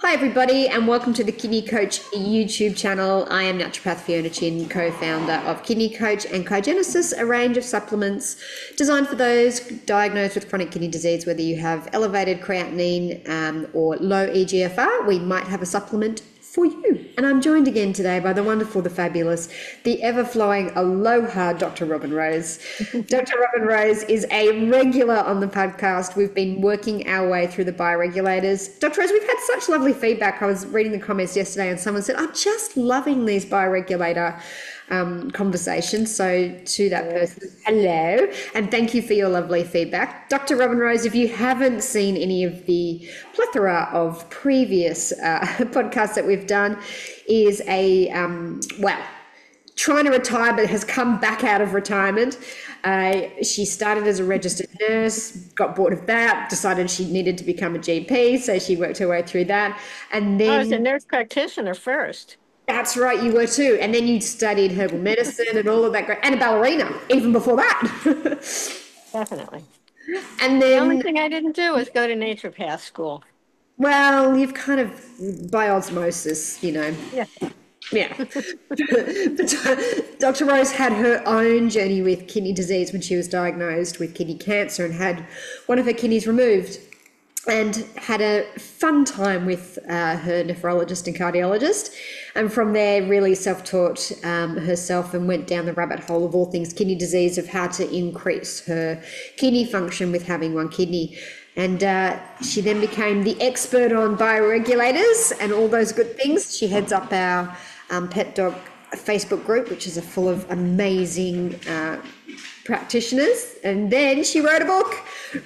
Hi, everybody, and welcome to the Kidney Coach YouTube channel. I am Naturopath Fiona Chin, co-founder of Kidney Coach and Cogenesis, a range of supplements designed for those diagnosed with chronic kidney disease. Whether you have elevated creatinine or low EGFR, we might have a supplement for you. And I'm joined again today by the wonderful, the fabulous, the ever-flowing aloha Dr. Robin Rose. Dr. Robin Rose is a regular on the podcast. We've been working our way through the Bio-Regulators. Dr. Rose, we've had such lovely feedback. I was reading the comments yesterday and someone said, I'm just loving these Bio-Regulator conversations. So to that person, hello, and thank you for your lovely feedback. Dr. Robin Rose, if you haven't seen any of the plethora of previous podcasts that we've done, is a, trying to retire but has come back out of retirement. She started as a registered nurse, got bored of that, decided she needed to become a GP, so she worked her way through that. And I was a then nurse practitioner first. that's right, you were too. And then you studied herbal medicine and all of that great, and a ballerina even before that. Definitely. And The only then, thing I didn't do was go to naturopath school. well, you've kind of by osmosis, you know. Yeah. Yeah. But Dr. Rose had her own journey with kidney disease when she was diagnosed with kidney cancer and had one of her kidneys removed, and had a fun time with her nephrologist and cardiologist. And from there, really self-taught herself and went down the rabbit hole of all things kidney disease, of how to increase her kidney function with having one kidney. And she then became the expert on bioregulators and all those good things. She heads up our Pet Dog Facebook group, which is full of amazing practitioners. And then she wrote a book.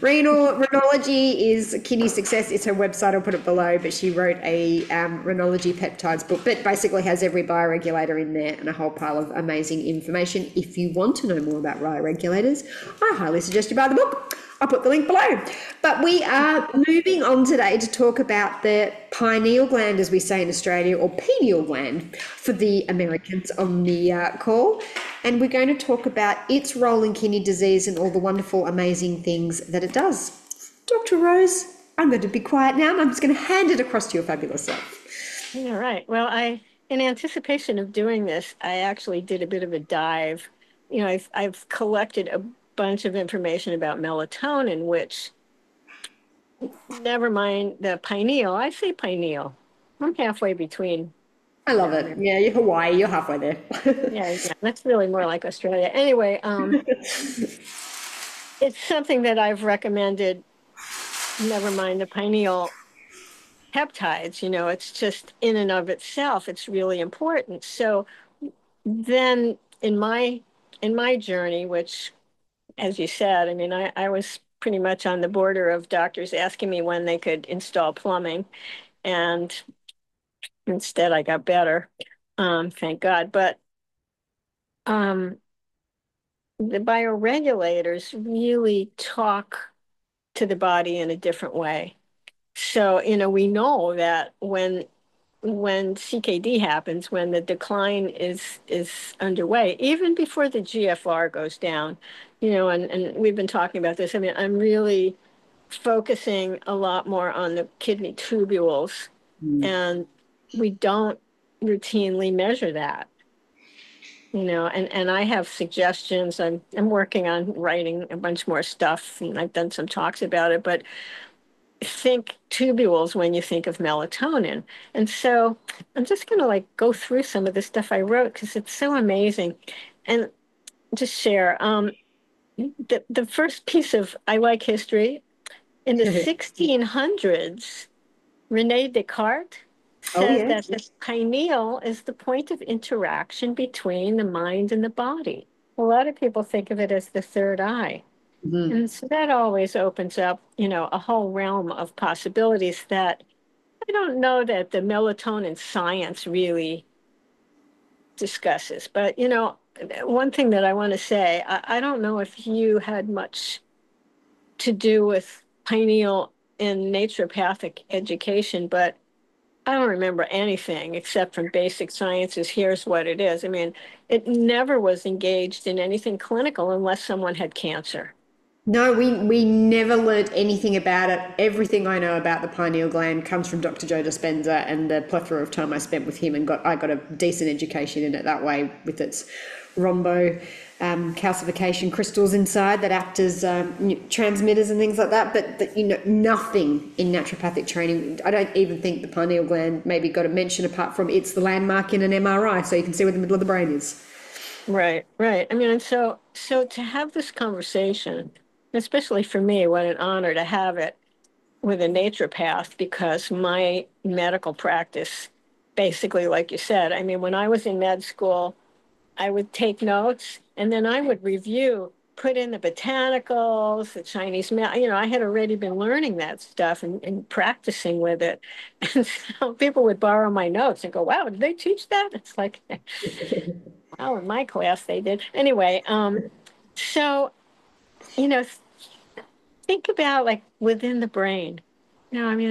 Renology is Kidney Success. It's her website. I'll put it below. But she wrote a renology peptides book that basically has every bioregulator in there and a whole pile of amazing information. If you want to know more about bioregulators, I highly suggest you buy the book. I'll put the link below. But we are moving on today to talk about the pineal gland, as we say in Australia, or pineal gland for the Americans on the call. And we're going to talk about its role in kidney disease and all the wonderful, amazing things that it does. Dr. Rose, I'm going to be quiet now and I'm just going to hand it across to your fabulous self. All right. Well, in anticipation of doing this, I actually did a bit of a dive. I've collected a bunch of information about melatonin, which, never mind the pineal, I say pineal. I'm halfway between I love down it. there. Yeah, you're Hawaii, you're halfway there. Yeah, that's really more like Australia. Anyway, it's something that I've recommended, never mind the pineal peptides, it's just in and of itself, it's really important. So then in my journey, which, as you said, I mean, I was pretty much on the border of doctors asking me when they could install plumbing, and instead I got better, thank God. But um, the bioregulators really talk to the body in a different way. So, we know that when CKD happens, when the decline is underway, even before the GFR goes down, and we've been talking about this. I mean, I'm really focusing a lot more on the kidney tubules, and we don't routinely measure that. And I have suggestions. I'm working on writing a bunch more stuff, and I've done some talks about it, but think tubules when you think of melatonin. And so I'm just going to go through some of the stuff I wrote because it's so amazing. And just share the first piece of I like history. In the 1600s, Rene Descartes Oh, said that yes. the pineal is the point of interaction between the mind and the body. A lot of people think of it as the third eye. Mhm. And so that always opens up, a whole realm of possibilities that I don't know that the melatonin science really discusses. But, one thing that I want to say, I don't know if you had much to do with pineal in naturopathic education, but I don't remember anything except from basic sciences. Here's what it is. I mean, it never was engaged in anything clinical unless someone had cancer. No, we never learnt anything about it. Everything I know about the pineal gland comes from Dr. Joe Dispenza and the plethora of time I spent with him, and I got a decent education in it that way with its rhombo calcification crystals inside that act as transmitters and things like that. But nothing in naturopathic training. I don't even think the pineal gland maybe got a mention apart from it's the landmark in an MRI, so you can see where the middle of the brain is. Right, right. I mean, and so to have this conversation, especially for me, what an honor to have it with a naturopath because my medical practice, basically, like you said, I mean, when I was in med school, I would take notes and then I would review, put in the botanicals, the Chinese, I had already been learning that stuff and practicing with it. And so people would borrow my notes and go, wow, did they teach that? It's like, well, in my class they did. Anyway, so, you know, think about like within the brain. I mean,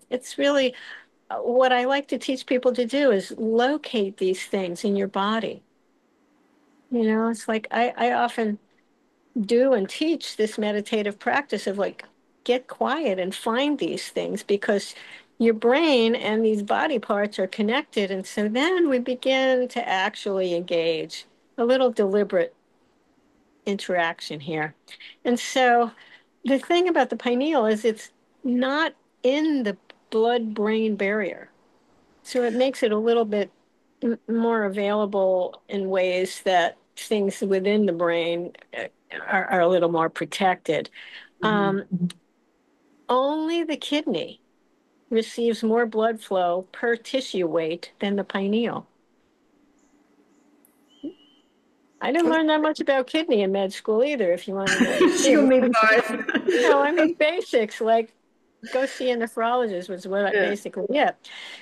it's really what I like to teach people to do is locate these things in your body. It's like I often do and teach this meditative practice of like get quiet and find these things because your brain and these body parts are connected. And so then we begin to actually engage a little deliberate interaction here. And so the thing about the pineal is it's not in the blood-brain barrier. So it makes it a little bit more available in ways that things within the brain are a little more protected. Um, only the kidney receives more blood flow per tissue weight than the pineal. I didn't learn that much about kidney in med school either, if you want to know the You and truth. me both. I mean, basics like go see a nephrologist was what I Yeah. basically, yeah.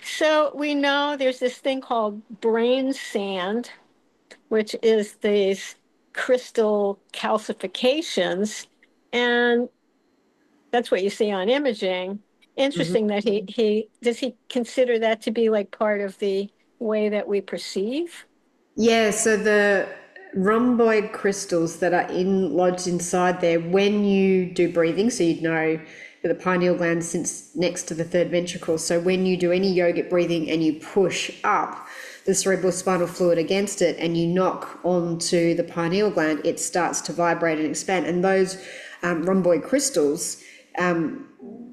So we know there's this thing called brain sand, which is these crystal calcifications. And that's what you see on imaging. Interesting that he does he consider that to be like part of the way that we perceive? Yeah, so the rhomboid crystals that are lodged inside there, when you do breathing, so you'd know that the pineal gland sits next to the third ventricle. So when you do any yogic breathing and you push up the cerebral spinal fluid against it and you knock onto the pineal gland, it starts to vibrate and expand. And those rhomboid crystals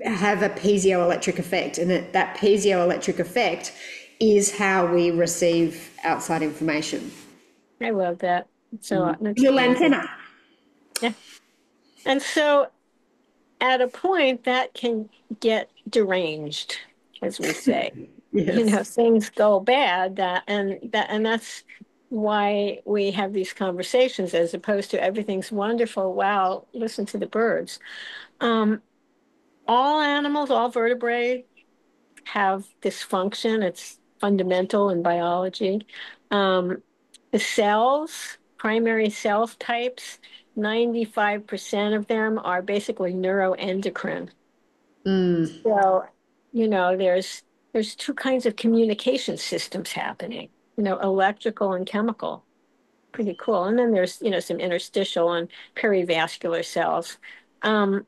have a piezoelectric effect, and that piezoelectric effect is how we receive outside information. I love that. So that's Little amazing. antenna. Yeah. And so at a point that can get deranged, as we say. Yes. Things go bad and that's why we have these conversations as opposed to everything's wonderful. Wow, listen to the birds. Um, all animals, all vertebrae have dysfunction. It's fundamental in biology. Um, the cells, primary cell types, 95% of them are basically neuroendocrine. So, there's two kinds of communication systems happening, electrical and chemical. Pretty cool. And then there's, some interstitial and perivascular cells. Um,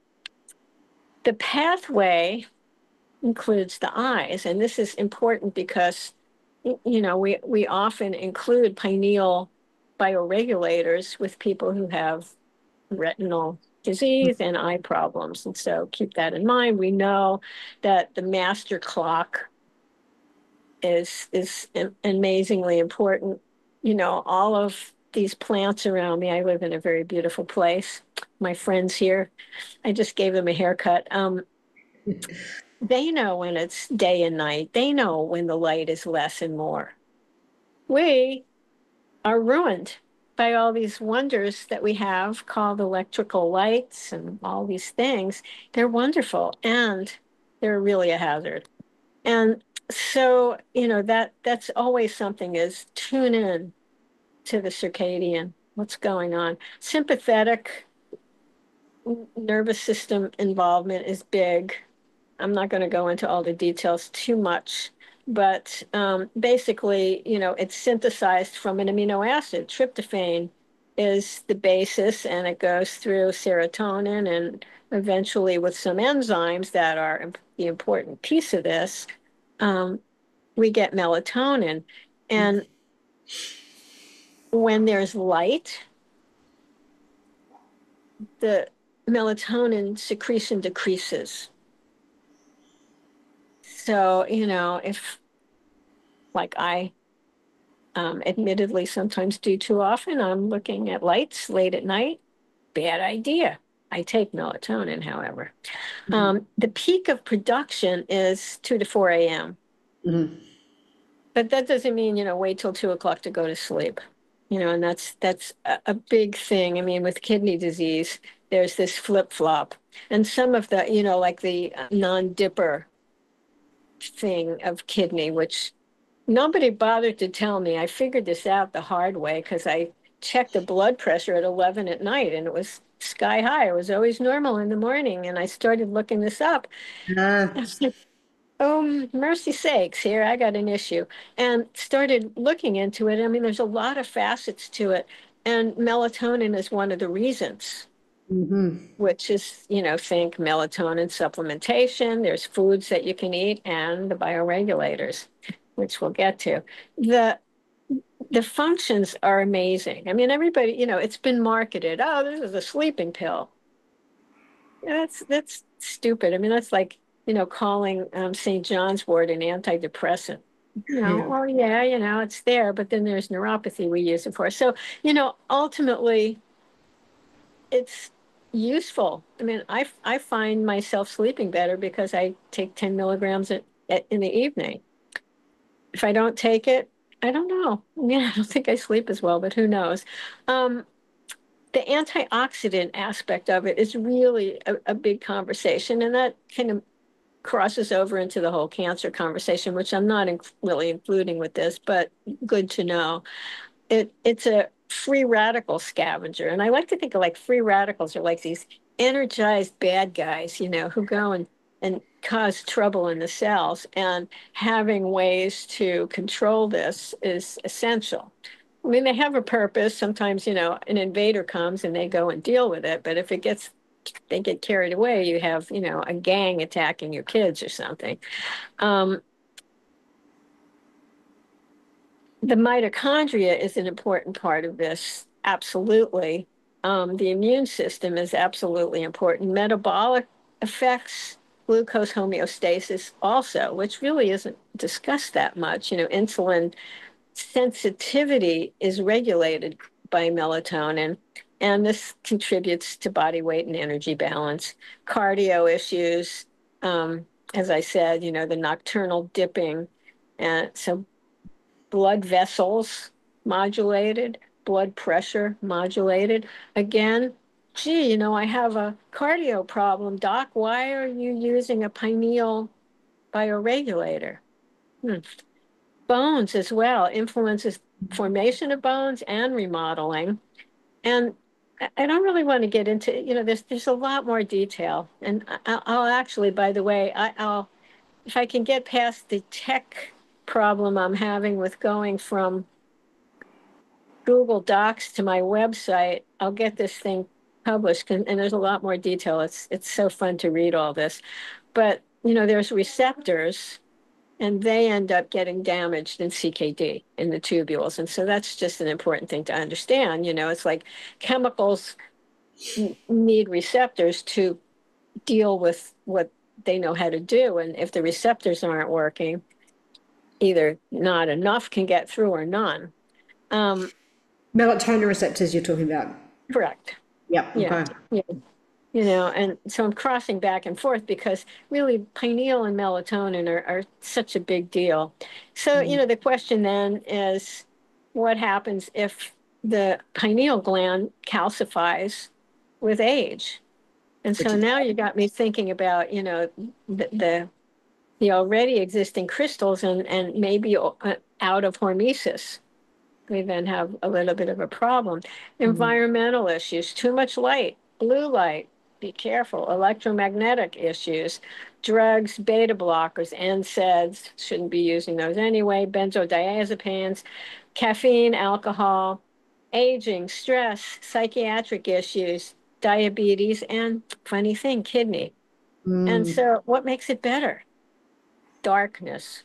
the pathway includes the eyes. And this is important because, we often include pineal bioregulators with people who have retinal disease and eye problems. And so keep that in mind. We know that the master clock is amazingly important. All of these plants around me, I live in a very beautiful place. My friends here, I just gave them a haircut. They know when it's day and night. They know when the light is less and more. We are ruined by all these wonders that we have called electrical lights and all these things. They're wonderful and they're really a hazard. And so, that's always something is tune in to the circadian, what's going on. Sympathetic nervous system involvement is big. I'm not going to go into all the details too much, but basically, it's synthesized from an amino acid, tryptophan, is the basis, and it goes through serotonin and eventually with some enzymes that are the important piece of this, um, we get melatonin. And when there's light, the melatonin secretion decreases. So, if like I admittedly sometimes do too often, I'm looking at lights late at night, bad idea. I take melatonin, however. The peak of production is 2 to 4 a.m. But that doesn't mean, wait till 2 o'clock to go to sleep. And that's a big thing. I mean, with kidney disease, there's this flip-flop. And some of the, like the non-dipper thing of kidney, which nobody bothered to tell me. I figured this out the hard way because I checked the blood pressure at 11 at night and it was sky high. It was always normal in the morning. And I started looking this up. I was like, oh, mercy sakes, here, I got an issue. And started looking into it. I mean, there's a lot of facets to it. And melatonin is one of the reasons, which is, think melatonin supplementation. There's foods that you can eat and the bioregulators, which we'll get to. The functions are amazing. I mean, everybody, it's been marketed. Oh, this is a sleeping pill. That's stupid. I mean, that's like, calling St. John's wort an antidepressant. Well, yeah, it's there, but then there's neuropathy we use it for. So, ultimately, it's useful. I mean, I find myself sleeping better because I take 10 milligrams in the evening. If I don't take it, I don't know. I mean, I don't think I sleep as well, but who knows? The antioxidant aspect of it is really a big conversation, and that kind of crosses over into the whole cancer conversation, which I'm not really including with this, but good to know. It's a free radical scavenger, and I like to think of like free radicals are like these energized bad guys, who go and cause trouble in the cells, and having ways to control this is essential. I mean, they have a purpose. Sometimes, an invader comes and they go and deal with it. But if they get carried away, you have, a gang attacking your kids or something. The mitochondria is an important part of this. Absolutely. The immune system is absolutely important. Metabolic effects, glucose homeostasis also, which really isn't discussed that much. Insulin sensitivity is regulated by melatonin, and this contributes to body weight and energy balance. Cardio issues, as I said, the nocturnal dipping, and so blood vessels modulated, blood pressure modulated. Again, gee, I have a cardio problem. Doc, why are you using a pineal bioregulator? Bones as well influences formation of bones and remodeling. And I don't really want to get into, there's a lot more detail. And I'll actually, by the way, I'll, if I can get past the tech problem I'm having with going from Google Docs to my website, I'll get this thing published. And there's a lot more detail. It's so fun to read all this. But, there's receptors, and they end up getting damaged in CKD in the tubules. And so that's just an important thing to understand. It's like chemicals need receptors to deal with what they know how to do. And if the receptors aren't working, either not enough can get through or none. Melatonin receptors you're talking about. Correct. Yep. Yeah. Okay. Yeah. And so I'm crossing back and forth because really pineal and melatonin are such a big deal. So, the question then is what happens if the pineal gland calcifies with age? And so now you got me thinking about, the already existing crystals and maybe out of hormesis. We then have a little bit of a problem. Environmental issues, too much light, blue light, be careful. Electromagnetic issues, drugs, beta blockers, NSAIDs, shouldn't be using those anyway, benzodiazepines, caffeine, alcohol, aging, stress, psychiatric issues, diabetes, and funny thing, kidney. And Mm. so what makes it better? Darkness,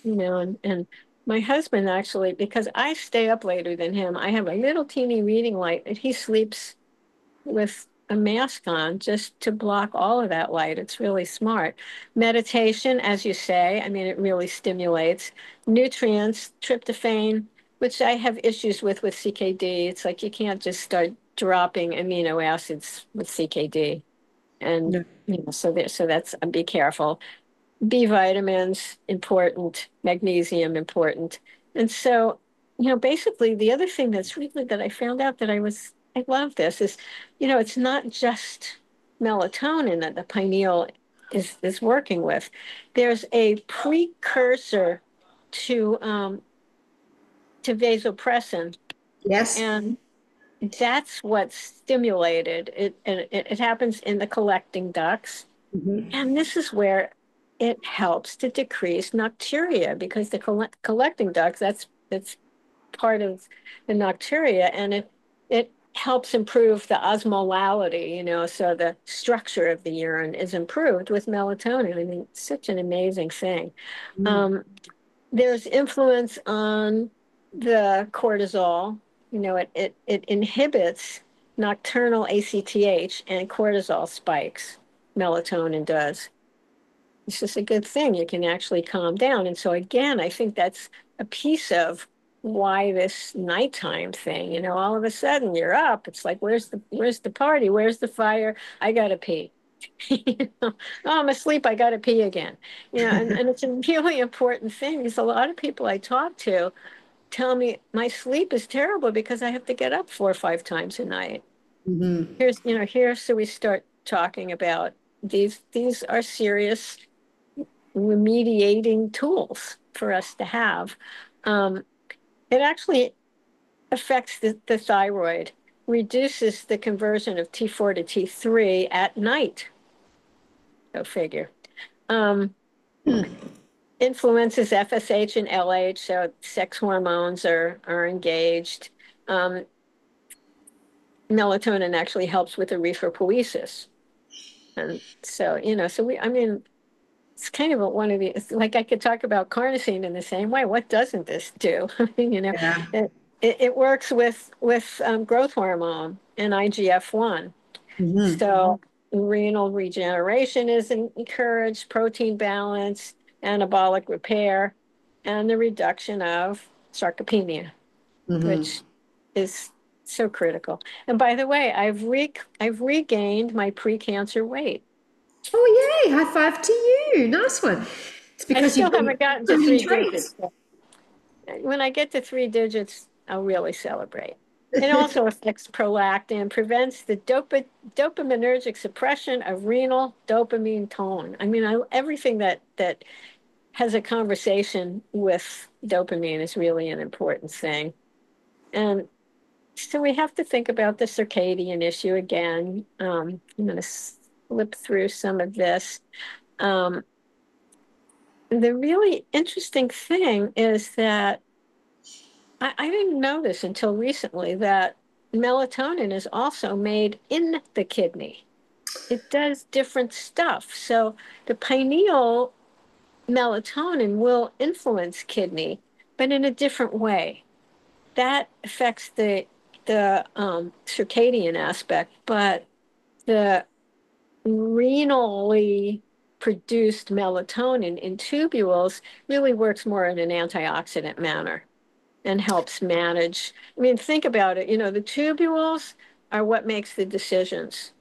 and my husband actually, because I stay up later than him, I have a little teeny reading light and he sleeps with a mask on just to block all of that light. It's really smart. Meditation, as you say, I mean, it really stimulates nutrients, tryptophan, which I have issues with CKD. It's like you can't just start dropping amino acids with CKD. And No. so that's be careful. B vitamins important, magnesium important. And so, basically the other thing that's really that I found out that I love this is, it's not just melatonin that the pineal is working with. There's a precursor to vasopressin, Yes. and that's what's stimulated. It happens in the collecting ducts. Mhm. And this is where it helps to decrease nocturia because the collecting ducts, that's part of the nocturia, and it helps improve the osmolality, so the structure of the urine is improved with melatonin. I mean, it's such an amazing thing. Mm. Um, there's influence on the cortisol. It inhibits nocturnal ACTH and cortisol spikes. Melatonin does. It's just a good thing. You can actually calm down. And so again, I think that's a piece of why this nighttime thing, all of a sudden you're up. It's like, where's the party? Where's the fire? I gotta pee. Oh, I'm asleep. I gotta pee again. And it's a really important thing because a lot of people I talk to tell me my sleep is terrible because I have to get up 4 or 5 times a night. Mhm. Here, so we start talking about these are serious remediating tools for us to have. Um, it actually affects the thyroid, reduces the conversion of T4 to T3 at night. Go figure. Um, influences FSH and LH, so sex hormones are engaged. Um, melatonin actually helps with erythropoiesis. And so, I mean, it's kind of one of the, it's like I could talk about carnosine in the same way. What doesn't this do? Yeah. It works with growth hormone and IGF-1. Mhm. So renal regeneration is encouraged, protein balance, anabolic repair, and the reduction of sarcopenia, Mhm. which is so critical. And by the way, I've regained my pre-cancer weight. Oh, yay. High five to you. Nice one. It's I because still you've haven't been gotten to eating 3 digits. treats. When I get to 3 digits, I'll really celebrate. It also affects prolactin, prevents the dopaminergic suppression of renal dopamine tone. I mean, everything that has a conversation with dopamine is really an important thing. And so we have to think about the circadian issue again. I'm going to slip through some of this. Um, the really interesting thing is that I didn't know this until recently that melatonin is also made in the kidney. It does different stuff. So the pineal melatonin will influence kidney, but in a different way. That affects the circadian aspect, but the renally produced melatonin in tubules really works more in an antioxidant manner and helps manage. I mean, think about it. The tubules are what makes the decisions.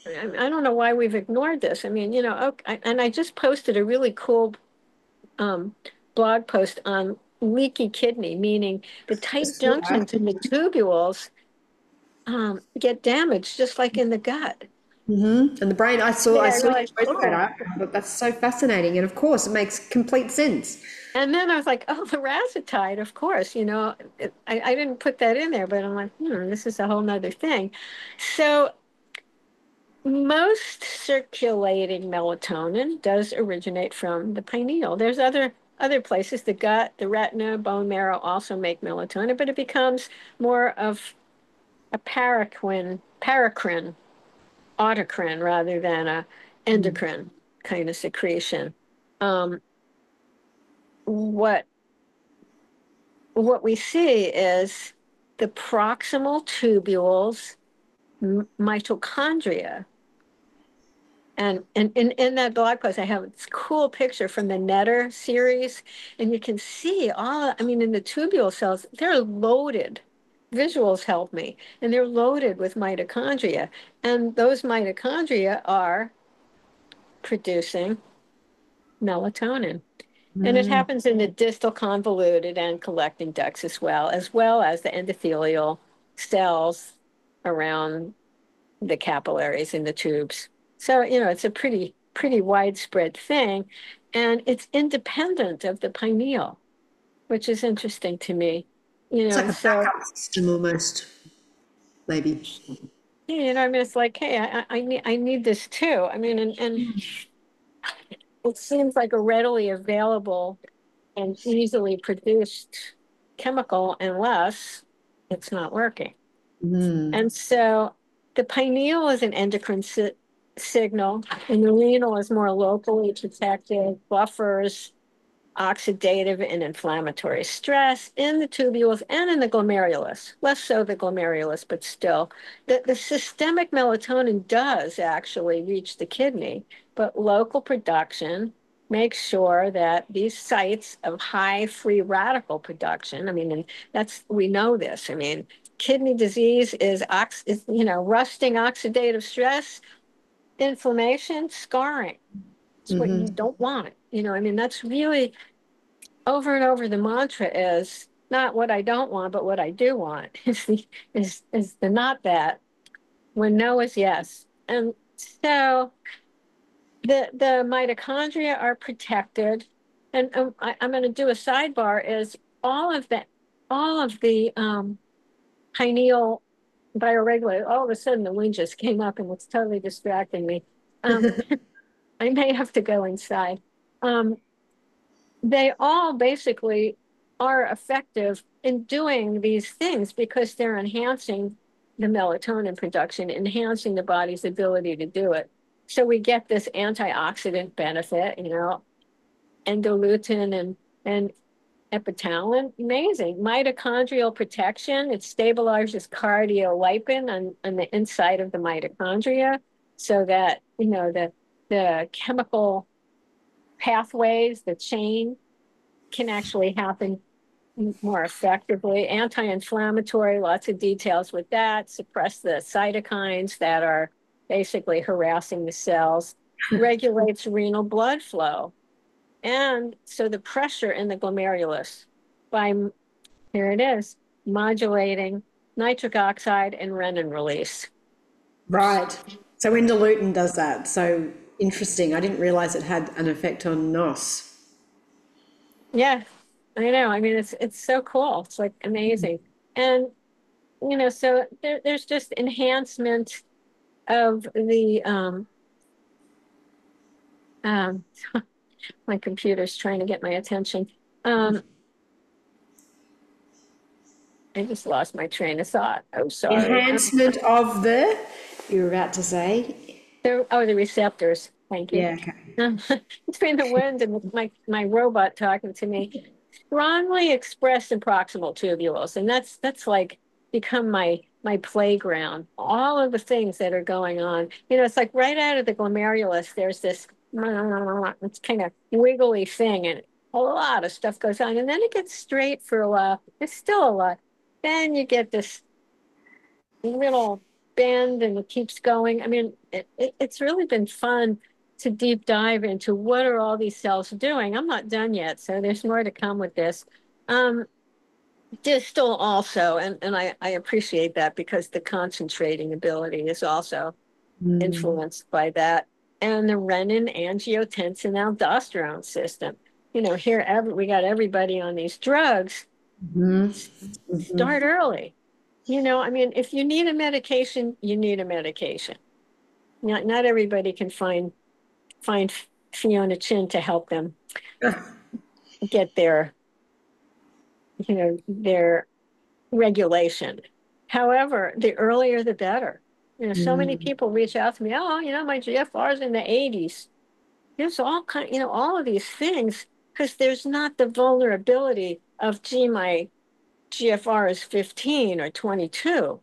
I don't know why we've ignored this. I mean, okay, and I just posted a really cool um, blog post on leaky kidney, meaning the tight junctions in the tubules get damaged, just like in the gut. Mm-hmm. And the brain, I Yeah, I saw you realized, post that. oh. I thought that's so fascinating. And of course, it makes complete sense. And then I was like, oh, the racetide, of course, I didn't put that in there, but I'm like, this is a whole nother thing. So most circulating melatonin does originate from the pineal. There's other other places, the gut, the retina, bone marrow also make melatonin, but it becomes more of a paracrine, autocrine rather than a Mm. endocrine kind of secretion. Um, what what we see is the proximal tubules, mitochondria. And in that blog post, I have this cool picture from the Netter series, and you can see all, I mean, in the tubule cells, they're loaded. Visuals help me, and they're loaded with mitochondria. And those mitochondria are producing melatonin. And it Mm. happens in the distal convoluted and collecting ducts as well as the endothelial cells around the capillaries in the tubes. So, it's a pretty widespread thing. And it's independent of the pineal, which is interesting to me. It's like a So, backup system almost, maybe. I mean, it's like, hey, I need this too. I mean, and it seems like a readily available and easily produced chemical unless it's not working. Mm. And so the pineal is an endocrine signal, and the renal is more locally protective, buffers oxidative and inflammatory stress in the tubules and in the glomerulus. Less so the glomerulus, but still. The systemic melatonin does actually reach the kidney, but local production makes sure that these sites of high free radical production, I mean, and we know this. I mean, kidney disease is rusting oxidative stress, inflammation, scarring. It's what you Hmm. don't want. I mean, that's really over and over the mantra is not what I don't want, but what I do want is the not that when no is yes. And so the mitochondria are protected. And I'm going to do a sidebar is all of the pineal bioregulator, all of a sudden the wind just came up and it's totally distracting me. Um, I may have to go inside. Um, they all basically are effective in doing these things because they're enhancing the melatonin production, enhancing the body's ability to do it. So we get this antioxidant benefit, endolutin and epitalin, amazing. Mitochondrial protection, it stabilizes cardiolipin on the inside of the mitochondria so that, the chemical pathways, the chain can actually happen more effectively. Anti-inflammatory, lots of details with that, suppress the cytokines that are basically harassing the cells, regulates renal blood flow. And so the pressure in the glomerulus by, here it is, modulating nitric oxide and renin release. Right. So endolutin does that. So interesting. I didn't realize it had an effect on NOS. Yeah, I know. I mean, it's so cool. It's like amazing. And, so there's just enhancement of the um my computer's trying to get my attention. Um, I just lost my train of thought. Oh, sorry. Enhancement of the, you were about to say. The receptors. Thank you. Yeah, okay. Between the wind and my robot talking to me, strongly expressed in proximal tubules, and that's like become my playground. All of the things that are going on, it's like right out of the glomerulus. There's this it's kind of wiggly thing, and a lot of stuff goes on, and then it gets straight for a while. There's still a lot. Then you get this little bend and it keeps going. I mean, it's really been fun to deep dive into what are all these cells doing. I'm not done yet, so there's more to come with this. Um, Distal also, and I appreciate that because the concentrating ability is also Mm. influenced by that. And the renin, angiotensin, aldosterone system. Here we got everybody on these drugs. Hmm. Start early. I mean, if you need a medication, you need a medication. Not everybody can find Fiona Chin to help them get their regulation. However, the earlier the better. So many Mm. people reach out to me, oh, my GFR is in the 80s. There's all of these things because there's not the vulnerability of, gee, my GFR is 15 or 22.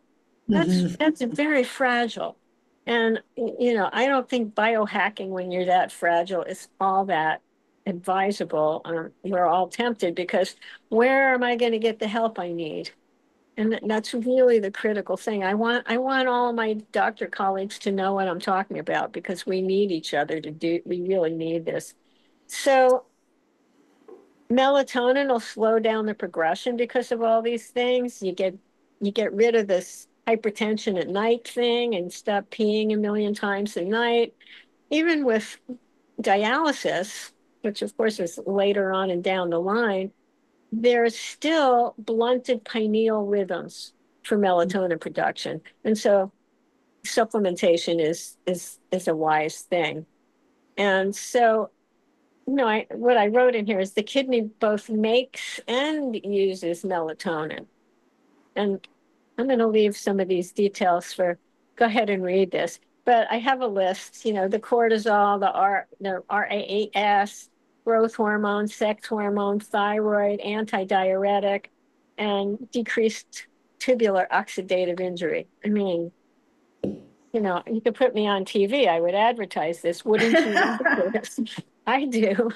That's very fragile. And I don't think biohacking when you're that fragile is all that advisable. We're all tempted because where am I going to get the help I need? And that's really the critical thing. I want all my doctor colleagues to know what I'm talking about because we need each other we really need this. So melatonin will slow down the progression because of all these things. You get rid of this hypertension at night thing and stop peeing a million times a night. Even with dialysis, which of course is later on and down the line, there's still blunted pineal rhythms for melatonin production. And so supplementation is a wise thing. And so what I wrote in here is the kidney both makes and uses melatonin. And I'm going to leave some of these details go ahead and read this. But I have a list, the cortisol, the RAAS, growth hormone, sex hormone, thyroid, antidiuretic, and decreased tubular oxidative injury. I mean, you could put me on TV. I would advertise this. Wouldn't you? I do.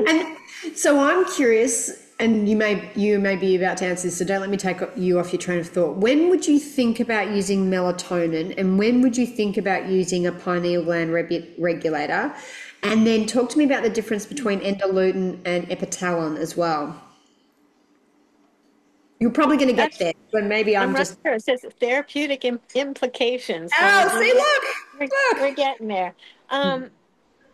And so I'm curious, and you may be about to answer this, so don't let me take you off your train of thought. When would you think about using melatonin, and when would you think about using a pineal gland regulator? And then talk to me about the difference between endolutin and epitalon as well. You're probably going to get there, but maybe I'm right just. here. It says therapeutic implications. So Oh, see, we're look. getting there.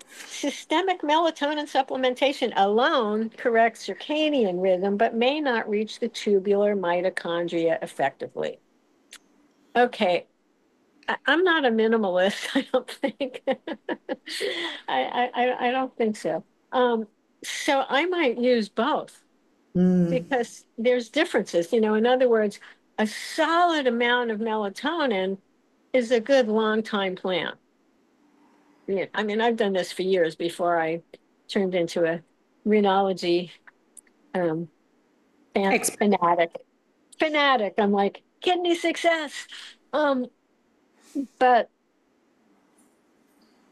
Systemic melatonin supplementation alone corrects circadian rhythm, but may not reach the tubular mitochondria effectively. Okay, I'm not a minimalist. I don't think. I don't think so. So I might use both because there's differences. In other words, a solid amount of melatonin is a good long time plan. Yeah, I mean, I've done this for years before I turned into a rhenology um, fanatic. Fanatic. I'm like kidney success. Um, but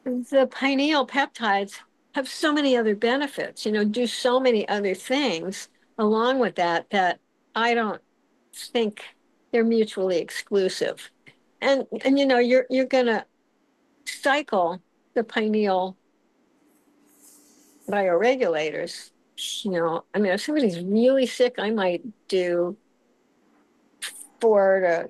the pineal peptides have so many other benefits. Do so many other things along with that I don't think they're mutually exclusive. And you're gonna cycle the pineal bioregulators. I mean, if somebody's really sick, I might do 4 to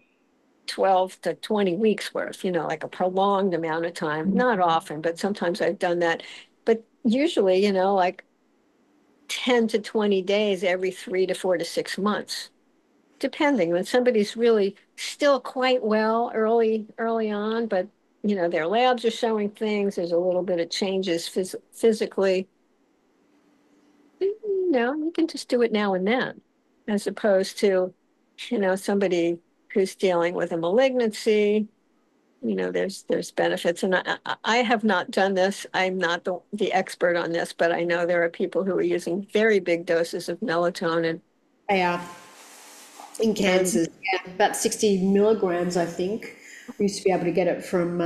12 to 20 weeks worth, like a prolonged amount of time. Not often, but sometimes I've done that. But usually, like 10 to 20 days every 3 to 4 to 6 months, depending. When somebody's really still quite well early on, but their labs are showing things, there's a little bit of changes physically. You can just do it now and then, as opposed to, somebody who's dealing with a malignancy. There's benefits, and I have not done this. I'm not the expert on this, but I know there are people who are using very big doses of melatonin. They are in cancers, yeah, about 60 milligrams, I think. We used to be able to get it from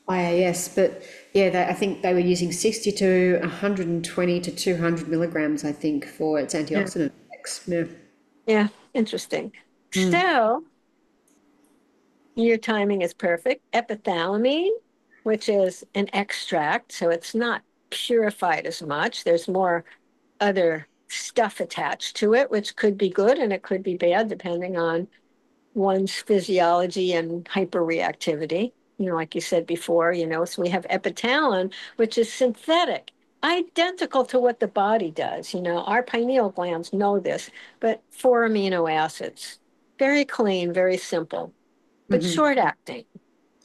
IAS, but yeah, I think they were using 60 to 120 to 200 milligrams, I think, for its Yeah, antioxidant effects. Yeah. yeah, interesting. So your timing is perfect. Epithalamine, which is an extract, so it's not purified as much. There's more other stuff attached to it, which could be good and it could be bad depending on one's physiology and hyperreactivity. Like you said before, so we have epitalon, which is synthetic, identical to what the body does. Our pineal glands know this, but 4 amino acids. Very clean, very simple, but short acting.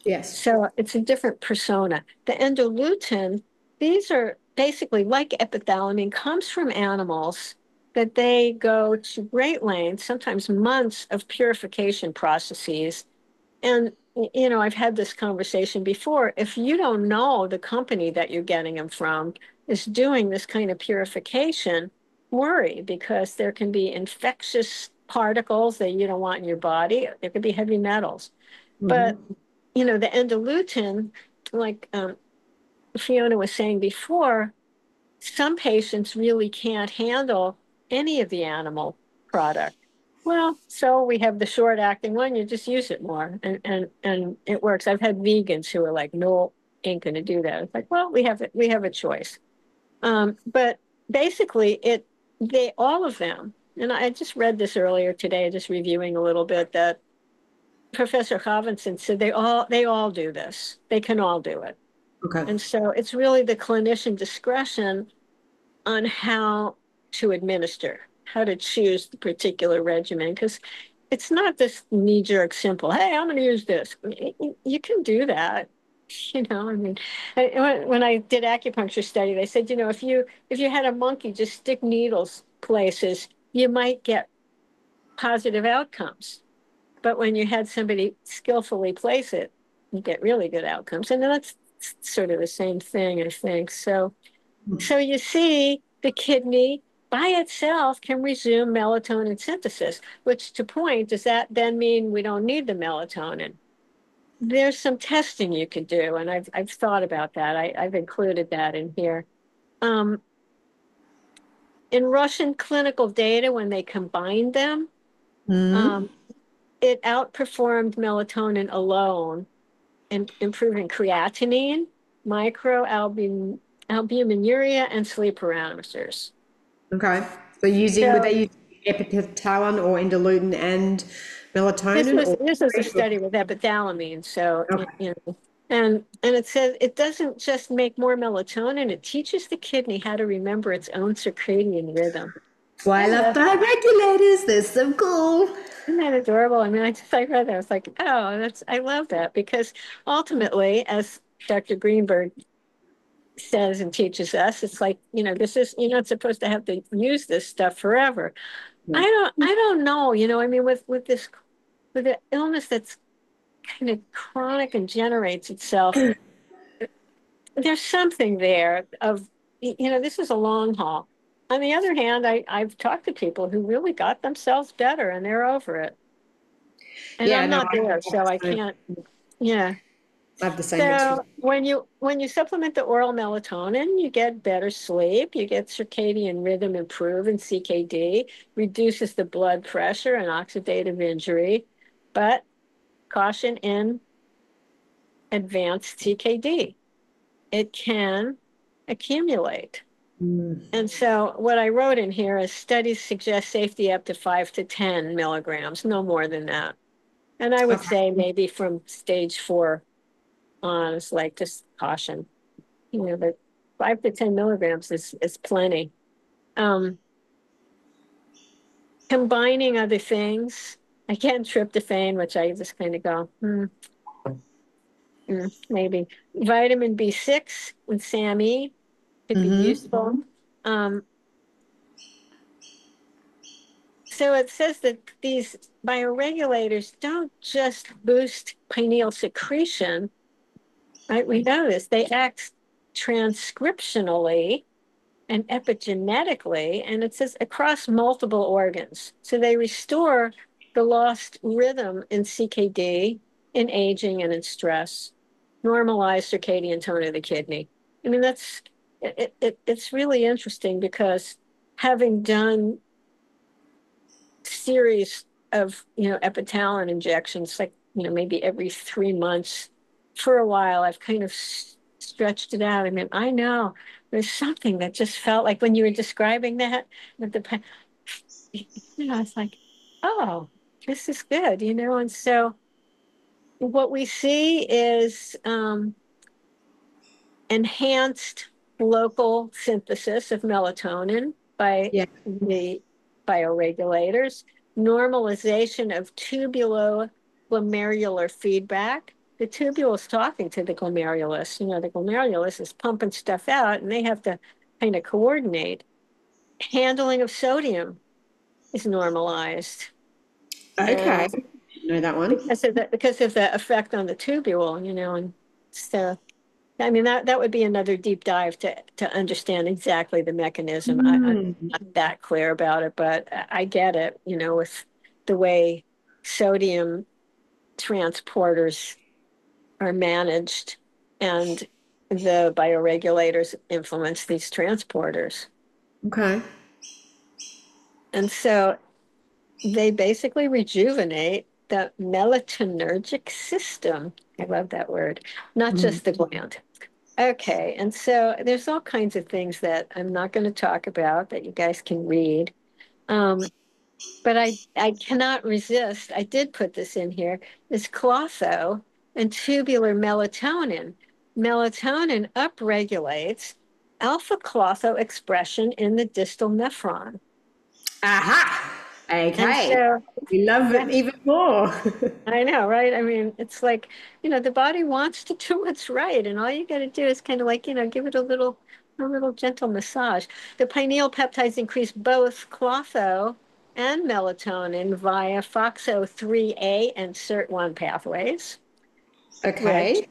Yes. So it's a different persona. The endolutin, these are basically, like epithalamine, comes from animals that they go to great lengths, sometimes months of purification processes. And, I've had this conversation before. If you don't know the company that you're getting them from is doing this kind of purification, worry, because there can be infectious particles that you don't want in your body. There could be heavy metals. But, Mhm. the endolutin, like Fiona was saying before, some patients really can't handle any of the animal product. Well, so we have the short acting one, you just use it more and it works. I've had vegans who are like, no, ain't gonna do that. It's like, well, we have a choice. But basically they all of them, and I just read this earlier today, just reviewing a little bit, that Professor Haavinson said they all do this. They can all do it. Okay. And so it's really the clinician discretion on how to administer, how to choose the particular regimen, because it's not this knee-jerk simple, hey, I'm going to use this. You can do that. I mean, when I did acupuncture study, they said, if you had a monkey just stick needles places, you might get positive outcomes. But when you had somebody skillfully place it, you get really good outcomes. And that's sort of the same thing, I think. So you see, the kidney by itself can resume melatonin synthesis, which to point, does that then mean we don't need the melatonin? There's some testing you could do, and I've thought about that. I've included that in here. Um, in Russian clinical data, when they combined them, Mm. um, it outperformed melatonin alone in improving creatinine, microalbuminuria, and sleep parameters. Okay. So would So they use epitalin or endolutin and This melatonin was or this was a study with epithalamine. So okay. and it says it doesn't just make more melatonin; it teaches the kidney how to remember its own circadian rhythm. That's why I I love love bioregulators. They're so cool. Isn't that adorable? I mean, I read that. I was like, oh, I love that, because ultimately, as Dr. Greenberg says and teaches us, it's like, this is, you're not supposed to have to use this stuff forever. Yeah. I don't know, I mean, with the illness that's kind of chronic and generates itself, there's something there of, this is a long haul. On the other hand, I've talked to people who really got themselves better and they're over it. And Yeah, I'm no, not there, so I can't, yeah. I have the same mixed So results. when you supplement the oral melatonin, you get better sleep, you get circadian rhythm improve in CKD, reduces the blood pressure and oxidative injury, but caution in advanced CKD. It can accumulate. Mm. And so what I wrote in here is studies suggest safety up to 5 to 10 milligrams, no more than that. And I would Okay. say maybe from stage 4 on, it's like just caution. But 5 to 10 milligrams is plenty. Um, Combining other things, again, tryptophan, which I just kind of go, maybe. Vitamin B6 with SAMe could be Mm-hmm. useful. Um, So it says that these bioregulators don't just boost pineal secretion, right? We know this. They act transcriptionally and epigenetically, and it says across multiple organs. So they restore the lost rhythm in CKD, in aging, and in stress, normalize circadian tone of the kidney. I mean, it's really interesting, because having done series of epitalin injections, like maybe every 3 months for a while, I've kind of stretched it out. I mean, I know there's something that just felt like when you were describing that with it's like, oh, this is good, and so what we see is enhanced local synthesis of melatonin by Yeah. the bioregulators, normalization of tubuloglomerular feedback, the tubule is talking to the glomerulus. You know, the glomerulus is pumping stuff out, and they have to kind of coordinate. Handling of sodium is normalized. Okay. And Know that one. because of the effect on the tubule, you know, and so I mean that would be another deep dive to understand exactly the mechanism. I'm Mm. not that clear about it, but I get it, you know, with the way sodium transporters are managed and the bioregulators influence these transporters. Okay. And so they basically rejuvenate the melatonergic system. I love that word, not Mm. just the gland. Okay, and so there's all kinds of things that I'm not going to talk about that you guys can read. But I cannot resist. I did put this in here. Is clotho and tubular melatonin. Melatonin upregulates alpha klotho expression in the distal nephron. Aha. And Okay. so We love it that's even more. I know, right? I mean, it's like, you know, the body wants to do what's right, and all you got to do is kind of like, you know, give it a little gentle massage. The pineal peptides increase both clotho and melatonin via FOXO3A and SIRT1 pathways, which Okay.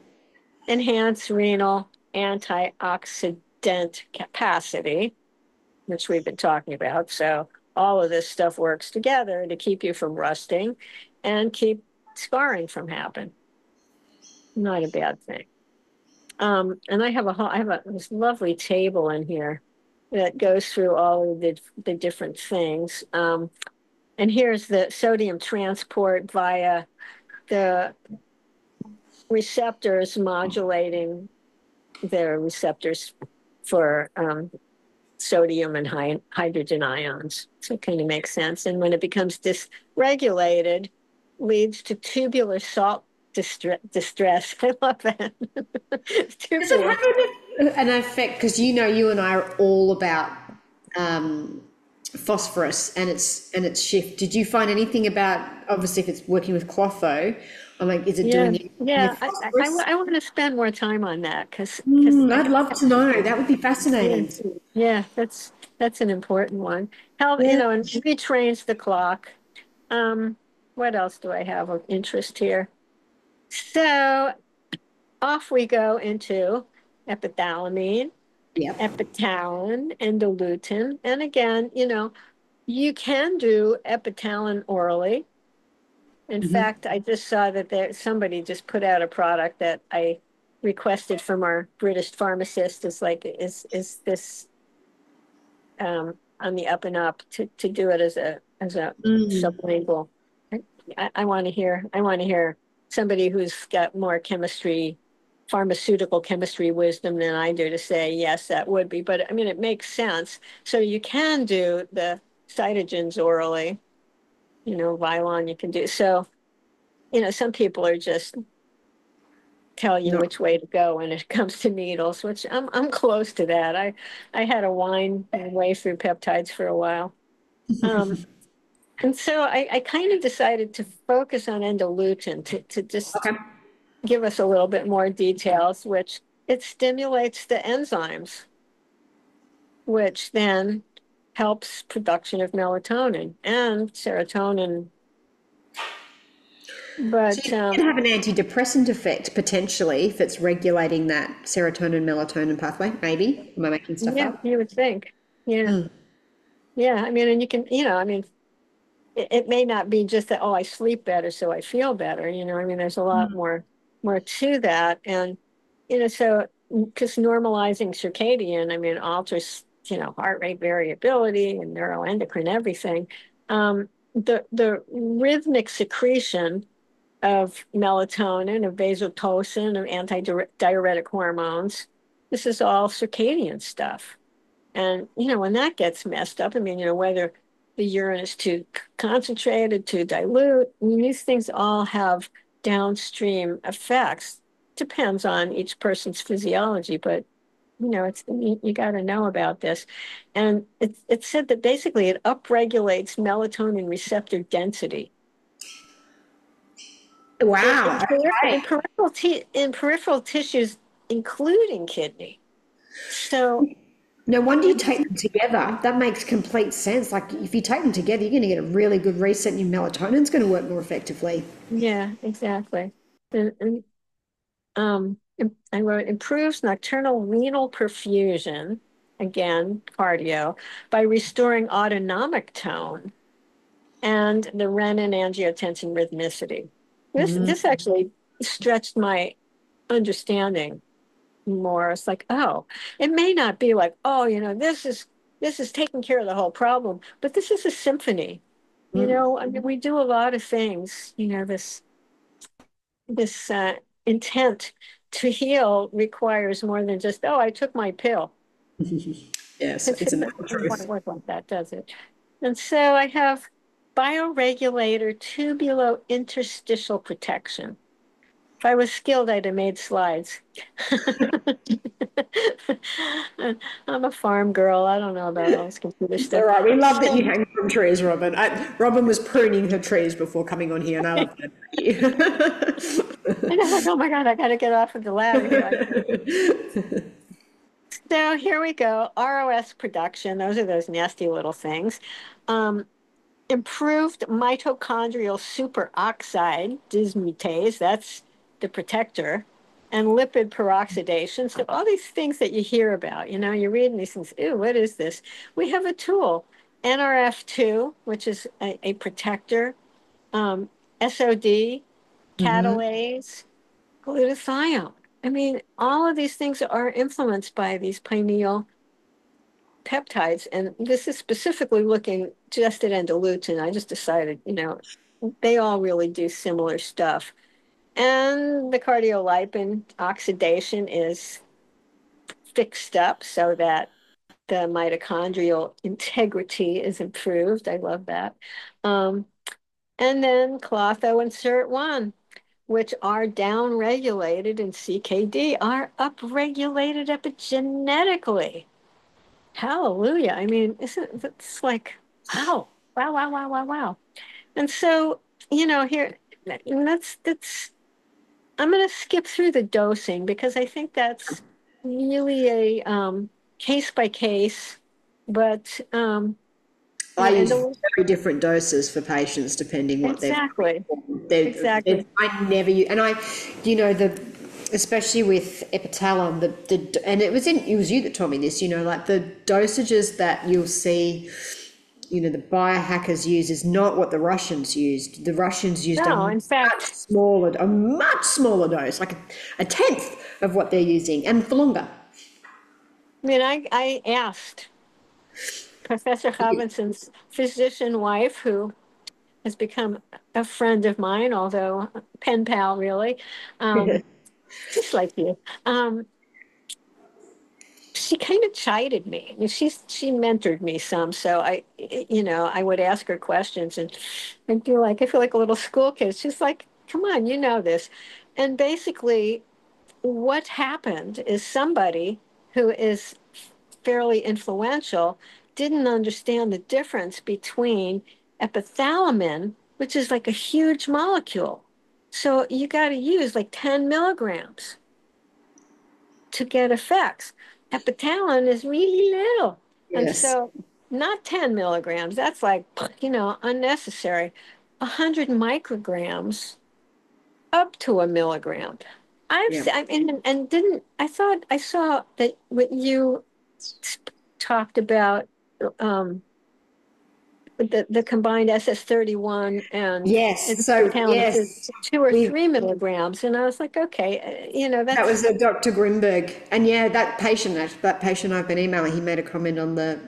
enhance renal antioxidant capacity, which we've been talking about. So all of this stuff works together to keep you from rusting and keep scarring from happening. Not a bad thing. And I have this lovely table in here that goes through all of the different things. And here's the sodium transport via the receptors modulating the receptors for sodium and hydrogen ions. So it kind of makes sense. And when it becomes dysregulated, leads to tubular salt distress. I love that. Does it Tubular. have an effect? Because you know, you and I are all about um, phosphorus and its shift. Did you find anything about, obviously, if it's working with clotho? I'm like, is it Yeah, doing anything yeah. with phosphorus? I want to spend more time on that because Mm, I'd love to know. That would be yeah, fascinating. yeah, that's an important one. How, you Yeah. know, and retrains the clock. Um, what else do I have of interest here? So off we go into epithalamine, Yep. epitalin, endolutin. And again, you know, you can do epitalin orally. In Hmm. fact, I just saw that somebody just put out a product that I requested from our British pharmacist. Is like, is this on the up and up to do it as a Mm. sublingual? I want to hear. I want to hear somebody who's got more chemistry, pharmaceutical chemistry wisdom than I do to say yes, that would be. But I mean, it makes sense. So you can do the cytogens orally. You know, Vylon you can do. So you know, some people are just tell you No. which way to go when it comes to needles, which I'm close to that. I had a wind my way through peptides for a while. Um, and so I kind of decided to focus on endolutin to just Okay. give us a little bit more details, which it stimulates the enzymes, which then helps production of melatonin and serotonin. So But it can have an antidepressant effect potentially if it's regulating that serotonin melatonin pathway. Maybe. Am I making stuff yeah, up? you would think. Yeah. Mm. Yeah. I mean, and you can, you know, I mean, it may not be just that, oh, I sleep better, so I feel better. You know, I mean, there's a lot more to that. And, you know, so because normalizing circadian, I mean, alters, you know, heart rate variability and neuroendocrine everything. The rhythmic secretion of melatonin, of vasopressin, of antidiuretic hormones, this is all circadian stuff. And, you know, when that gets messed up, I mean, you know, whether the urine is too concentrated, too dilute, I mean, these things all have downstream effects. Depends on each person's physiology, but, you know, you got to know about this. And it's said that basically it upregulates melatonin receptor density. Wow. Okay. In peripheral tissues, including kidney. So, No wonder you take them together. That makes complete sense. Like if you take them together, you're going to get a really good reset and your melatonin's going to work more effectively. yeah, exactly. And I wrote improves nocturnal renal perfusion, again, cardio, by restoring autonomic tone and the renin-angiotensin rhythmicity. This actually stretched my understanding more. It's like, oh, it may not be like, oh, this is taking care of the whole problem, but this is a symphony. I mean, we do a lot of things, this intent to heal requires more than just, oh, I took my pill. Yes, It it's a medical doesn't quite truth. work like that, does it? And so I have bioregulator tubulo-interstitial protection. If I was skilled, I'd have made slides. I'm a farm girl. I don't know about all this computer It's all stuff. right. We love that you So, hang from trees, Robin. Robin was pruning her trees before coming on here, and I love that about and I'm like, oh my God, I got to get off of the ladder here. you. So here we go. ROS production. Those are those nasty little things. Um, Improved mitochondrial superoxide dismutase. That's the protector. And lipid peroxidation. So all these things that you hear about, you're reading these things. Ooh, what is this? We have a tool, NRF2, which is a protector, SOD, Hmm. catalase, glutathione. I mean, all of these things are influenced by these pineal peptides. And this is specifically looking just at endolutin. I just decided, they all really do similar stuff. And the cardiolipin oxidation is fixed up so that the mitochondrial integrity is improved. I love that. Um, and then Clotho and SIRT1, which are down-regulated in CKD, are up-regulated epigenetically. Hallelujah. I mean, isn't it's like, wow, wow, wow, wow, wow, wow. And so, here, and that's I'm going to skip through the dosing because I think that's really a case by case, but I and use very different doses for patients depending what they're coming exactly, for. exactly. I never use, and especially with epitalon, and it was you that told me this, like the dosages that you'll see, the biohackers use is not what the Russians used. The Russians used No, in fact, a much smaller dose, like a tenth of what they're using, and for longer. I mean, I asked Professor Robinson's physician wife, who has become a friend of mine, although a pen pal, really, um, just like you. Um, she kind of chided me. I mean, she mentored me some, so I would ask her questions, and I feel like a little school kid. She's like, "Come on, you know this," and basically, what happened is somebody who is fairly influential didn't understand the difference between epithalamin, which is like a huge molecule. So you got to use like 10 milligrams to get effects. Epitalon is really little. And Yes. so not 10 milligrams, that's like, unnecessary. 100 micrograms up to a milligram. Yeah. I mean, and didn't, I thought I saw that what you talked about, um, the combined SS31 and Yes. So talent is yes, 2 or 3 milligrams. And I was like, okay, that was that's, Dr. Grimberg, and yeah, that patient I've been emailing, he made a comment on the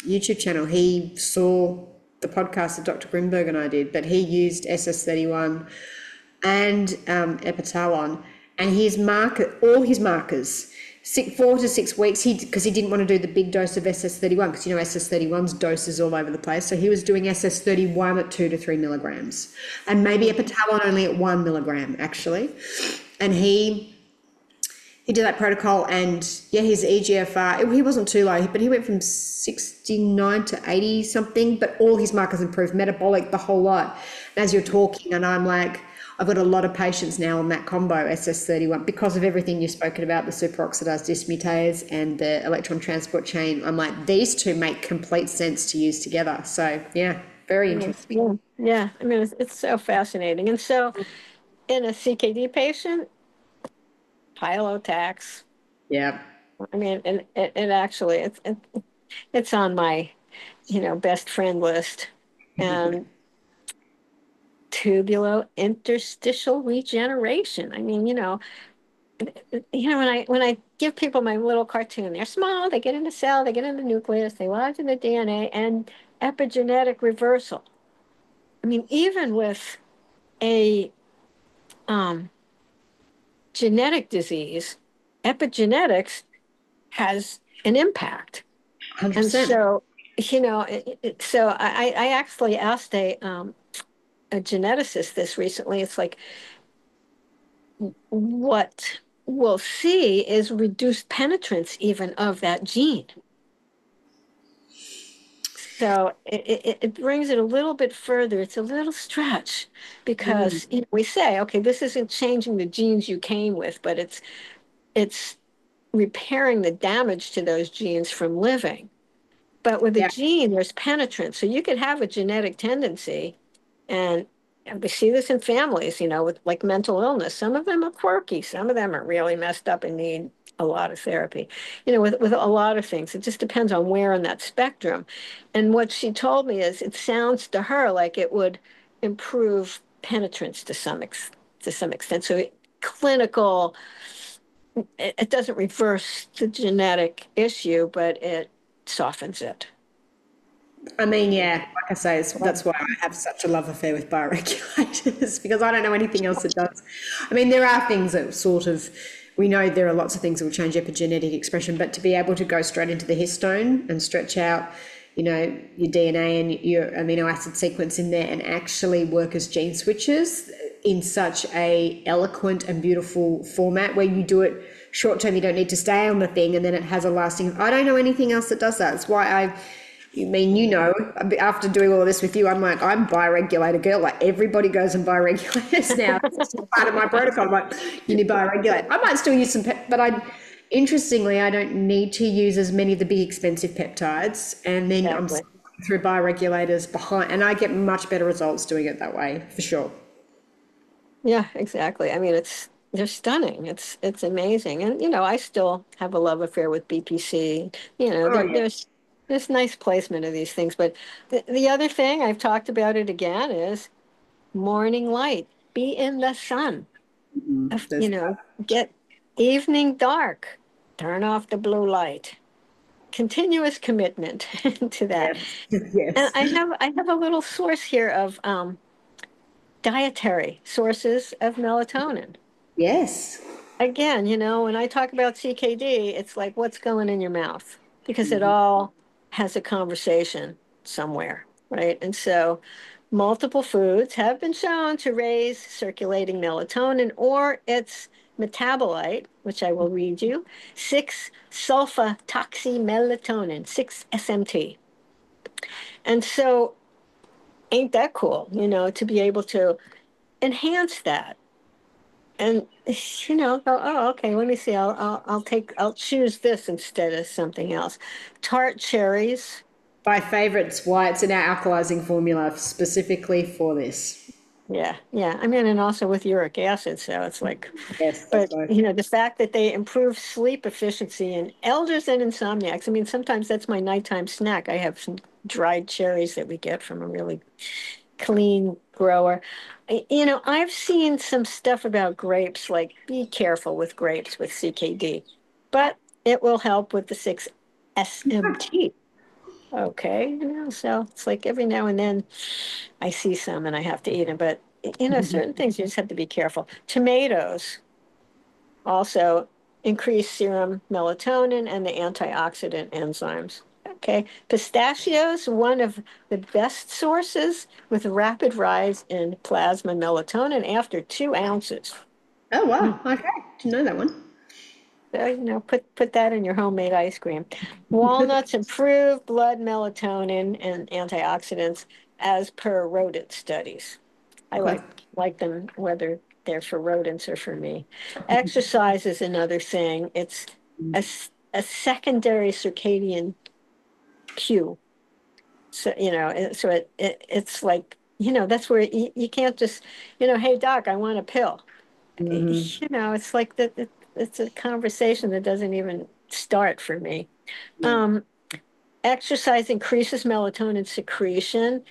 YouTube channel. He saw the podcast that Dr. Grimberg and I did, but he used SS31 and epitalon, and all his markers, 4 to 6 weeks. Because he didn't want to do the big dose of SS31, because SS31's dose is all over the place. So he was doing SS31 at 2 to 3 milligrams, and maybe epitalon only at 1 milligram actually. And he did that protocol, and yeah, his EGFR, he wasn't too low, but he went from 69 to 80 something, but all his markers improved, metabolic, the whole lot. And as you're talking, and I'm like, I've got a lot of patients now on that combo SS31 because of everything you've spoken about, the superoxidase dismutase and the electron transport chain. I'm like, these two make complete sense to use together. So yeah, very Yes, interesting. yeah, yeah. I mean, it's so fascinating. And so in a CKD patient, pilotax. Yeah. I mean, and it actually it's on my, best friend list. And tubulo interstitial regeneration. I mean, when I give people my little cartoon, they're small, they get in the cell, they get in the nucleus, they lodge in the DNA, and epigenetic reversal. I mean, even with a um, genetic disease, epigenetics has an impact. And 100%. so, so I actually asked a geneticist this recently. It's like, what we'll see is reduced penetrance even of that gene. So it brings it a little bit further. It's a little stretch Mm, because we say, okay, this isn't changing the genes you came with, but it's repairing the damage to those genes from living. But with a yeah. gene, there's penetrance. So you could have a genetic tendency, and we see this in families, with like mental illness. Some of them are quirky, some of them are really messed up and need a lot of therapy, with a lot of things. It just depends on where in that spectrum. And what she told me is it sounds to her like it would improve penetrance to some extent. So clinical, it doesn't reverse the genetic issue, but it softens it. I mean, yeah, like I say, that's why I have such a love affair with bioregulators because I don't know anything else that does. I mean, there are things that sort of, we know there are lots of things that will change epigenetic expression, but to be able to go straight into the histone and stretch out, your DNA and your amino acid sequence in there and actually work as gene switches in such a eloquent and beautiful format where you do it short term, you don't need to stay on the thing and then it has a lasting, I don't know anything else that does that. That's why after doing all of this with you, I'm like, I'm bioregulator girl. Like everybody goes and bioregulators now. It's just part of my protocol. I'm like, you need bioregulate. I might still use some, but interestingly, I don't need to use as many of the big expensive peptides. And then I'm Exactly. through bioregulators behind, and I get much better results doing it that way for sure. Yeah, exactly. I mean, they're stunning. It's amazing. And I still have a love affair with BPC. Oh yeah. There's nice placement of these things. But the other thing, I've talked about it again, is morning light. Be in the sun. If, There's get evening dark. Turn off the blue light. Continuous commitment to that. yes, And yes, I have a little source here of dietary sources of melatonin. yes. Again, when I talk about CKD, it's like what's going in your mouth because it all has a conversation somewhere, right? And so multiple foods have been shown to raise circulating melatonin or its metabolite, which I will read you, 6 sulfa melatonin, 6 SMT. And so ain't that cool, to be able to enhance that and go, oh, okay, let me see, I'll choose this instead of something else. Tart cherries. My favorite's why it's in our alkalizing formula specifically for this. Yeah, yeah, I mean, and also with uric acid, so it's like, Yes, that's but both. the fact that they improve sleep efficiency in elders and insomniacs. I mean, sometimes that's my nighttime snack. I have some dried cherries that we get from a really clean grower. I've seen some stuff about grapes, like be careful with grapes with CKD, but it will help with the 6 SMT. Okay, so it's like every now and then I see some and I have to eat them, but certain things you just have to be careful. Tomatoes also increase serum melatonin and the antioxidant enzymes. Okay, pistachios, one of the best sources with rapid rise in plasma melatonin after 2 ounces. Oh Mm. wow, okay, didn't know that one. So, put that in your homemade ice cream. Walnuts improve blood melatonin and antioxidants as per rodent studies. I Okay. like them whether they're for rodents or for me. Exercise is another thing. It's a secondary circadian cue. So, so it's like, that's where you can't just, hey doc, I want a pill. Mm-hmm. It's like that. It's a conversation that doesn't even start for me. Yeah. Um, Exercise increases melatonin secretion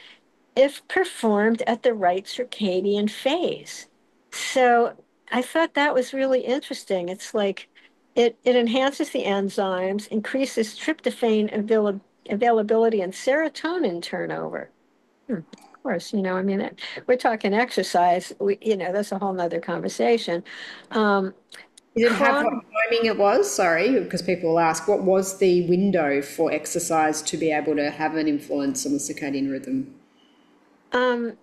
if performed at the right circadian phase. So I thought that was really interesting. It's like it enhances the enzymes, increases tryptophan availability and serotonin turnover. Of course, I mean, we're talking exercise. That's a whole nother conversation. Um, You didn't have what chronic, timing it was? Sorry, because people will ask, what was the window for exercise to be able to have an influence on the circadian rhythm? um,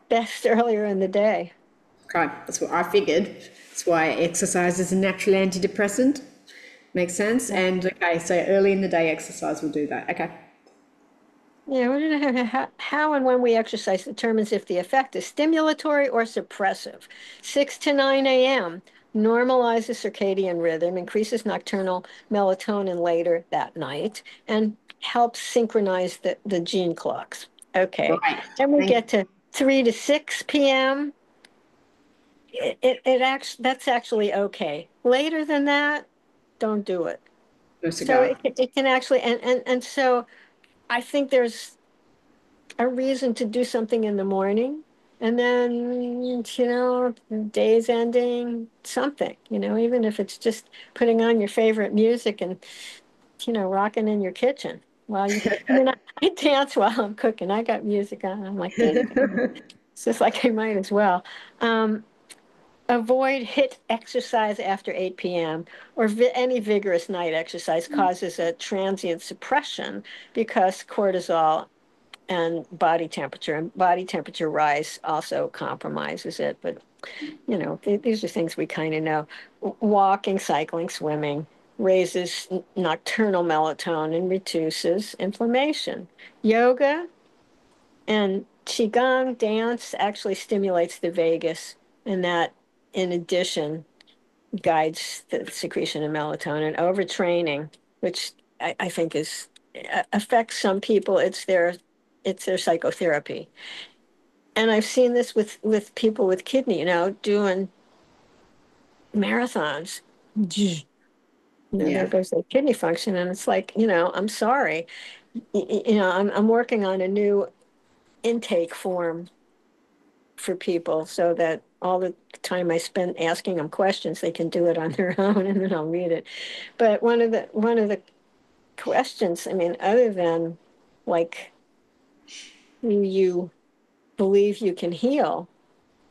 best earlier in the day. Okay, that's what I figured. That's why exercise is a natural antidepressant. Makes sense. Yeah. And okay, so early in the day exercise will do that. Okay. Yeah, we're gonna have how and when we exercise determines if the effect is stimulatory or suppressive. 6 to 9 a.m. normalizes circadian rhythm, increases nocturnal melatonin later that night, and helps synchronize the gene clocks. Okay. Right. Then we Thank get to 3 to 6 p.m. That's actually okay. Later than that, don't do it. you. No So cigar. it can actually and so I think there's a reason to do something in the morning, and then days ending something, even if it's just putting on your favorite music and rocking in your kitchen while I mean, I dance while I'm cooking. I got music on. I'm like, ding, ding. It's just like I might as well. um, Avoid hit exercise after 8 p.m. or any vigorous night exercise causes a transient suppression because cortisol and body temperature rise also compromises it. But these are things we kind of know. Walking, cycling, swimming raises nocturnal melatonin, reduces inflammation. Yoga and qigong dance actually stimulates the vagus, and that in addition guides the secretion of melatonin. Overtraining, which I think is affects some people, it's their psychotherapy. And I've seen this with people with kidney, doing marathons. There Yeah. goes their kidney function, and it's like, I'm sorry. I'm working on a new intake form for people so that all the time I spend asking them questions, they can do it on their own, and then I'll read it. But one of the questions, I mean, other than like, do you believe you can heal,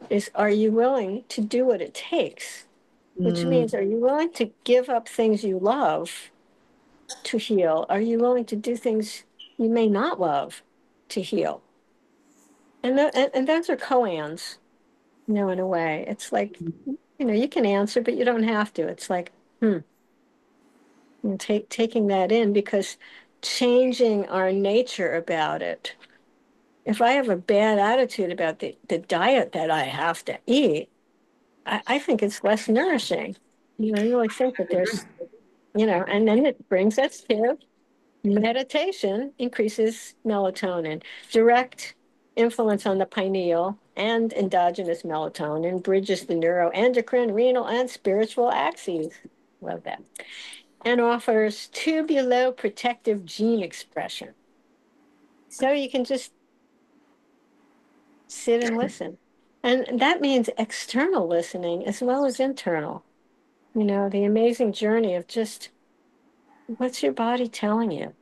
is are you willing to do what it takes? Which Mm, means, are you willing to give up things you love to heal? Are you willing to do things you may not love to heal? And those are koans, in a way. It's like, you can answer, but you don't have to. It's like, taking that in, because changing our nature about it. If I have a bad attitude about the diet that I have to eat, I think it's less nourishing. I really think that and then it brings us to meditation increases melatonin. Direct influence on the pineal and endogenous melatonin bridges the neuroendocrine, renal, and spiritual axes. Love that. And offers tubuloprotective gene expression. So you can just sit and listen. And that means external listening as well as internal. The amazing journey of just what's your body telling you?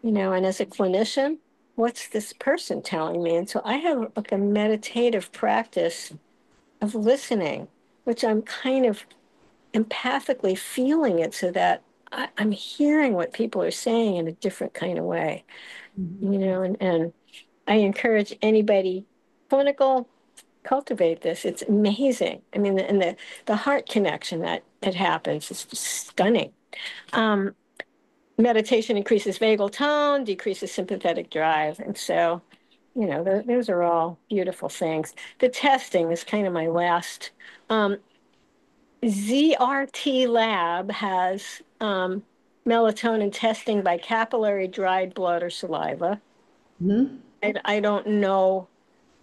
And as a clinician, what's this person telling me? And so I have like a meditative practice of listening, which I'm kind of empathically feeling it so that I'm hearing what people are saying in a different kind of way, and I encourage anybody clinical cultivate this. It's amazing. I mean, and the heart connection that happens is just stunning. Um, Meditation increases vagal tone, decreases sympathetic drive. And so, those are all beautiful things. The testing is kind of my last. ZRT Lab has melatonin testing by capillary dried blood or saliva. Mhm. I don't know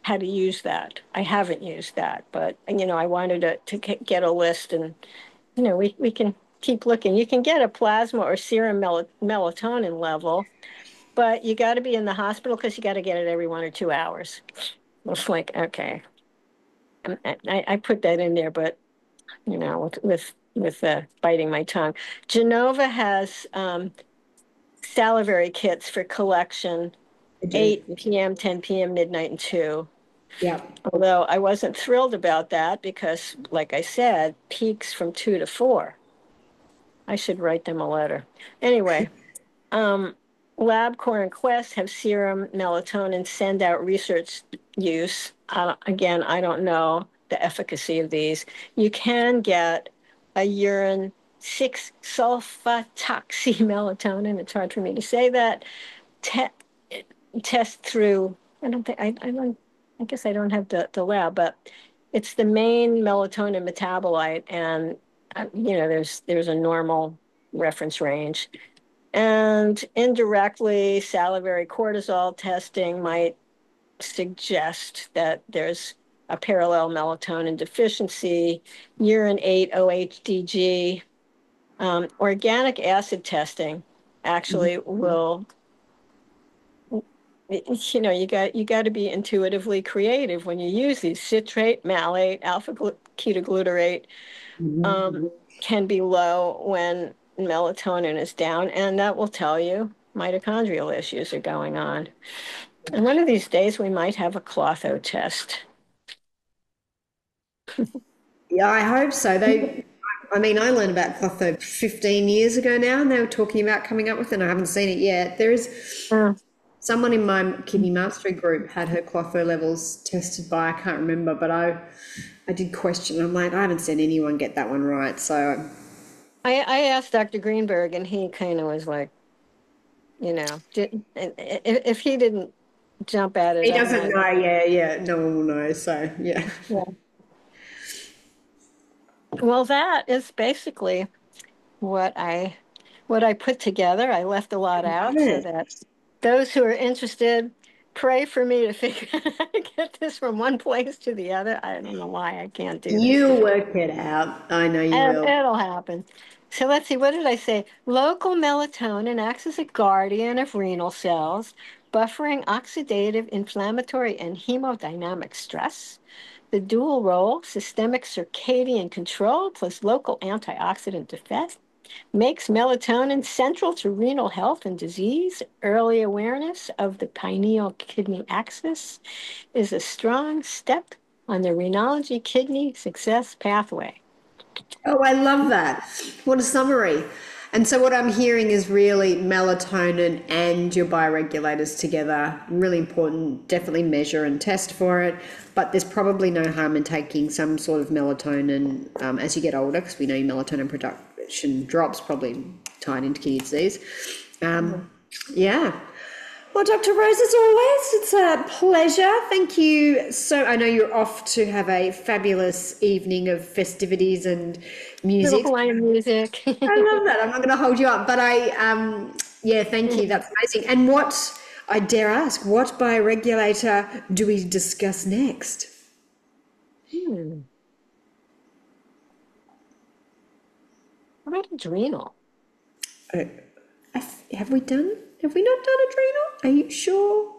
how to use that. I haven't used that, but I wanted to get a list, and we can keep looking. You can get a plasma or serum melatonin level, but you got to be in the hospital because you got to get it every 1 or 2 hours. It's like, okay, I put that in there, but with biting my tongue. Genova has salivary kits for collection I do. 8 p.m., 10 p.m., midnight, and 2. Yeah. Although I wasn't thrilled about that because, like I said, peaks from 2 to 4. I should write them a letter. Anyway, um, LabCorp and Quest have serum melatonin send out research use. Again, I don't know the efficacy of these. You can get a urine 6 sulfatoxy melatonin. It's hard for me to say that. Te test through. I don't think I don't. I guess I don't have the lab, but it's the main melatonin metabolite, and there's a normal reference range. And indirectly, salivary cortisol testing might suggest that there's a parallel melatonin deficiency, urine 8 OHDG. Organic acid testing actually will, you got to be intuitively creative when you use these. Citrate, malate, alpha ketoglutarate Mhm. um, can be low when melatonin is down, and that will tell you mitochondrial issues are going on. And one of these days, we might have a Clotho test. Yeah, I hope so. I mean, I learned about clotho 15 years ago now, and they were talking about coming up with it, and I haven't seen it yet. There is Uh, someone in my kidney mastery group had her clotho levels tested by, I can't remember, but I did question. I'm like, I haven't seen anyone get that one right. So I asked Dr. Greenberg, and he kind of was like, if he didn't jump at it, he I'm doesn't not. know. Yeah, yeah, no one will know. So yeah. Yeah. Well, that is basically what I put together. I left a lot Love out so it. that those who are interested pray for me to figure out how to get this from one place to the other. I don't know why I can't do this. You'll work it out. I know you And will. it'll happen. So let's see, what did I say? Local melatonin acts as a guardian of renal cells, buffering oxidative, inflammatory, and hemodynamic stress. The dual role, systemic circadian control plus local antioxidant defense, makes melatonin central to renal health and disease. Early awareness of the pineal kidney axis is a strong step on the renology kidney success pathway. Oh, I love that. What a summary. And so, what I'm hearing is really melatonin and your bioregulators together. Really important. Definitely measure and test for it. But there's probably no harm in taking some sort of melatonin as you get older, because we know your melatonin production drops, probably tied into kidney disease. Yeah. Well, Dr. Rose, as always, it's a pleasure. Thank you. So, I know you're off to have a fabulous evening of festivities and Little music. Hawaiian music. I love that. I'm not going to hold you up, but yeah, thank you. That's amazing. And I dare ask, what bioregulator do we discuss next? Hmm. What about adrenal? Uh, have we not done adrenal? Are you sure?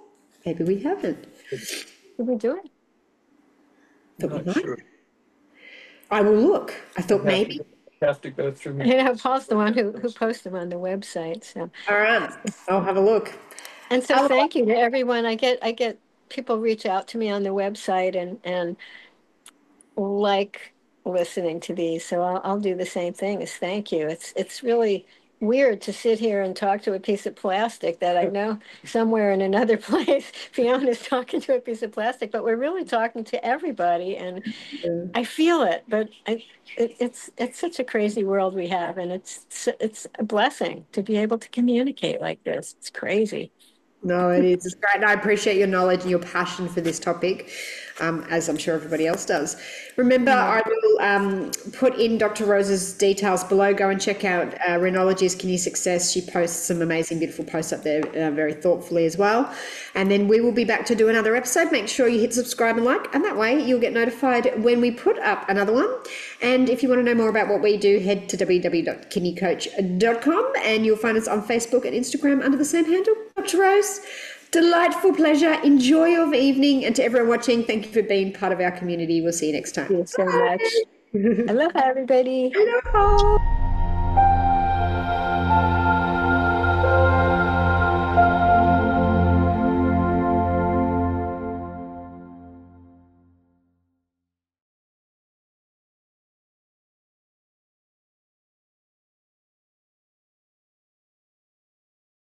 Maybe we haven't. Did we do it? Thought we Not might. sure. I will look. I thought maybe. Have to go through me. Paul's the one who posted them on the website. So, All right. I'll have a look. and so Otherwise, thank you to everyone. I get people reach out to me on the website and like listening to these. So I'll do the same thing as thank you. It's really weird to sit here and talk to a piece of plastic that I know somewhere in another place Fiona's talking to a piece of plastic, but we're really talking to everybody, and I feel it. But it's such a crazy world we have, and it's a blessing to be able to communicate like this. It's crazy. No, it is. It's great. And I appreciate your knowledge and your passion for this topic, as I'm sure everybody else does. Remember, I will put in Dr. Rose's details below. Go and check out Rhenology's Kidney Success. She posts some amazing, beautiful posts up there very thoughtfully as well. And then we will be back to do another episode. Make sure you hit subscribe and like, and that way you'll get notified when we put up another one. And if you want to know more about what we do, head to www.kidneycoach.com and you'll find us on Facebook and Instagram under the same handle. Dr. Rose, delightful pleasure. Enjoy your evening. And to everyone watching, thank you for being part of our community. We'll see you next time. Thank you so much. Aloha, everybody. Aloha.